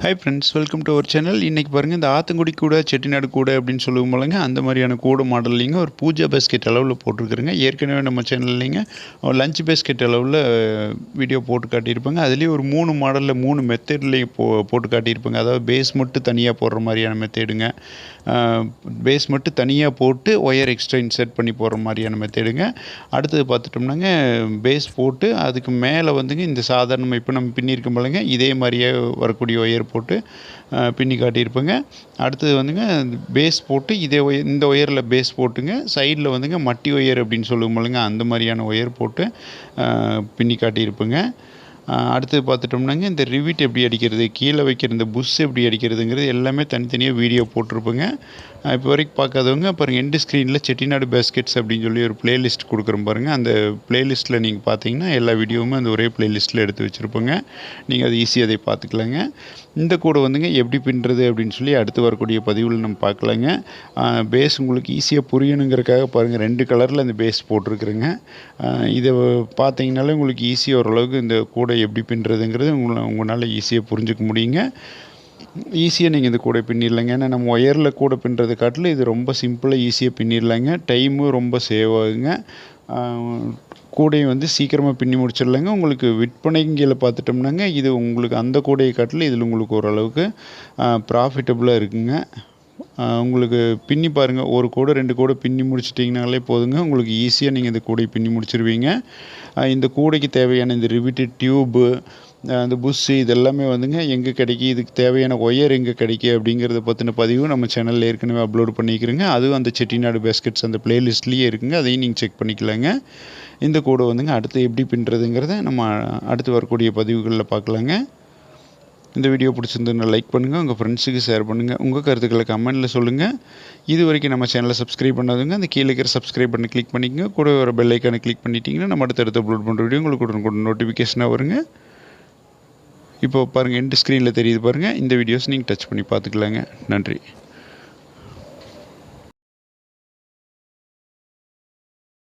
Hi friends, welcome to our channel. இன்றைக்கி பாருங்கள், இந்த ஆத்தங்குடி கூடை செட்டிநாடு கூடை அப்படின்னு சொல்லுவோம் போலங்க, அந்த மாதிரியான கூடை மாடல்லிங்க ஒரு பூஜா பேஸ்கெட் அளவில் போட்டிருக்குறேங்க. ஏற்கனவே நம்ம சேனல்லிங்க லஞ்ச் பேஸ்கெட் அளவில் வீடியோ போட்டு காட்டியிருப்பாங்க. அதுலேயும் ஒரு 3 மாடலில் 3 மெத்தட்லேயும் போட்டு காட்டியிருப்பாங்க. அதாவது பேஸ் மட்டும் தனியாக போடுற மாதிரியான மெத்தேடுங்க, பேஸ் மட்டும் தனியாக போட்டு ஒயர் எக்ஸ்ட்ரா இன்சர்ட் பண்ணி போடுற மாதிரியான மெத்தேடுங்க. அடுத்தது பார்த்துட்டோம்னாங்க, பேஸ் போட்டு அதுக்கு மேலே வந்துங்க இந்த சாதாரணமாக இப்போ நம்ம பின்னியிருக்கோம் போலங்க, இதே மாதிரியே வரக்கூடிய ஒயர் போட்டு பின்னி காட்டியிருப்பேங்க. அடுத்தது வந்துங்க பேஸ் போட்டு இதே ஒயர், இந்த ஒயரில் பேஸ் போட்டுங்க, சைடில் வந்துங்க மட்டி ஒயர் அப்படின்னு சொல்லுவோம் போலங்க, அந்த மாதிரியான ஒயர் போட்டு பின்னி காட்டியிருப்பேங்க. அடுத்தது பார்த்துட்டோம்னாங்க, இந்த ரிவிட் எப்படி அடிக்கிறது, கீழே வைக்கிற இந்த புஷ் எப்படி அடிக்கிறதுங்கிறது எல்லாமே தனித்தனியாக வீடியோ போட்டிருப்பேங்க. இப்போ வரைக்கும் பார்க்காதவங்க பாருங்கள், எண்டு ஸ்க்ரீனில் செட்டிநாடு பேஸ்கெட்ஸ் அப்படின்னு சொல்லி ஒரு பிளேலிஸ்ட் கொடுக்குறோம் பாருங்கள். அந்த பிளேலிஸ்ட்டில் நீங்கள் பார்த்தீங்கன்னா எல்லா வீடியோவுமே அந்த ஒரே பிளேலிஸ்ட்டில் எடுத்து வச்சுருப்போங்க. நீங்கள் அது ஈஸியாக அதை பார்த்துக்கலாங்க. இந்த கூடை வந்துங்க எப்படி பின்னுறது அப்படின்னு சொல்லி அடுத்து வரக்கூடிய பதிவில் நம்ம பார்க்கலாங்க. பேஸ் உங்களுக்கு ஈஸியாக புரியணுங்கிறக்காக பாருங்கள், 2 கலரில் இந்த பேஸ் போட்டிருக்குறேங்க. இதை பார்த்தீங்கனாலே உங்களுக்கு ஈஸியாக ஓரளவுக்கு இந்த கூடை எப்படி பின்னுறதுங்கிறது உங்களால் ஈஸியாக புரிஞ்சுக்க முடியுங்க. ஈஸியாக நீங்கள் இந்த கூடை பின்னிடலாங்க. ஏன்னா நம்ம ஒயரில் கூடை பின்னுறது காட்டில் இது ரொம்ப சிம்பிளாக ஈஸியாக பின்னிடலாங்க. டைமும் ரொம்ப சேவ் ஆகுங்க. கூடையை வந்து சீக்கிரமாக பின்னி முடிச்சிடலாங்க. உங்களுக்கு விற்பனைங்கில பார்த்துட்டோம்னாங்க, இது உங்களுக்கு அந்த கூடையை காட்டில் இதில் உங்களுக்கு ஓரளவுக்கு ப்ராஃபிட்டபுளாக இருக்குங்க. உங்களுக்கு பின்னி பாருங்கள், ஒரு கூடை 2 கூடை பின்னி முடிச்சிட்டிங்கனாலே போதுங்க. உங்களுக்கு ஈஸியாக நீங்கள் இந்த கூடையை பின்னி முடிச்சிருவீங்க. இந்த கூடைக்கு தேவையான இந்த ரிவிட்டட் டியூபு, அந்த புஷ்ஷு இதெல்லாமே வந்துங்க எங்கே கிடைக்கும், இதுக்கு தேவையான ஒயர் எங்கே கிடைக்கும் அப்படிங்கிறத பற்றின பதிவு நம்ம சேனலில் ஏற்கனவே அப்லோட் பண்ணிக்கிறேங்க. அதுவும் அந்த செட்டிநாடு பேஸ்கெட்ஸ் அந்த பிளேலிஸ்ட்லேயே இருக்குங்க. அதையும் நீங்கள் செக் பண்ணிக்கலாங்க. இந்த கூடை வந்துங்க அடுத்து எப்படி பின்னுறதுங்கிறத நம்ம அடுத்து வரக்கூடிய பதிவுகளில் பார்க்கலாங்க. இந்த வீடியோ பிடிச்சிருந்ததுன்னா லைக் பண்ணுங்கள், உங்கள் ஃப்ரெண்ட்ஸுக்கு ஷேர் பண்ணுங்கள், உங்கள் கருத்துக்களை கமெண்ட்டில் சொல்லுங்கள். இது வரைக்கும் நம்ம சேனலை சப்ஸ்கிரைப் பண்ணாதுங்க, அந்த கீழே இருக்கிற சப்ஸ்கிரைப் பண்ணி கிளிக் பண்ணிக்கங்க. கூட வர பெல் ஐக்கானை கிளிக் பண்ணிட்டீங்கன்னா நம்ம அடுத்தடுத்து அப்லோட் பண்ணுற வீடியோ உங்களுக்கு நோட்டிஃபிகேஷனாக வருங்க. இப்போ பாருங்கள், எண்டு ஸ்க்ரீனில் தெரியுது பாருங்கள். இந்த வீடியோஸ் நீங்கள் டச் பண்ணி பார்த்துக்கலாங்க. நன்றி.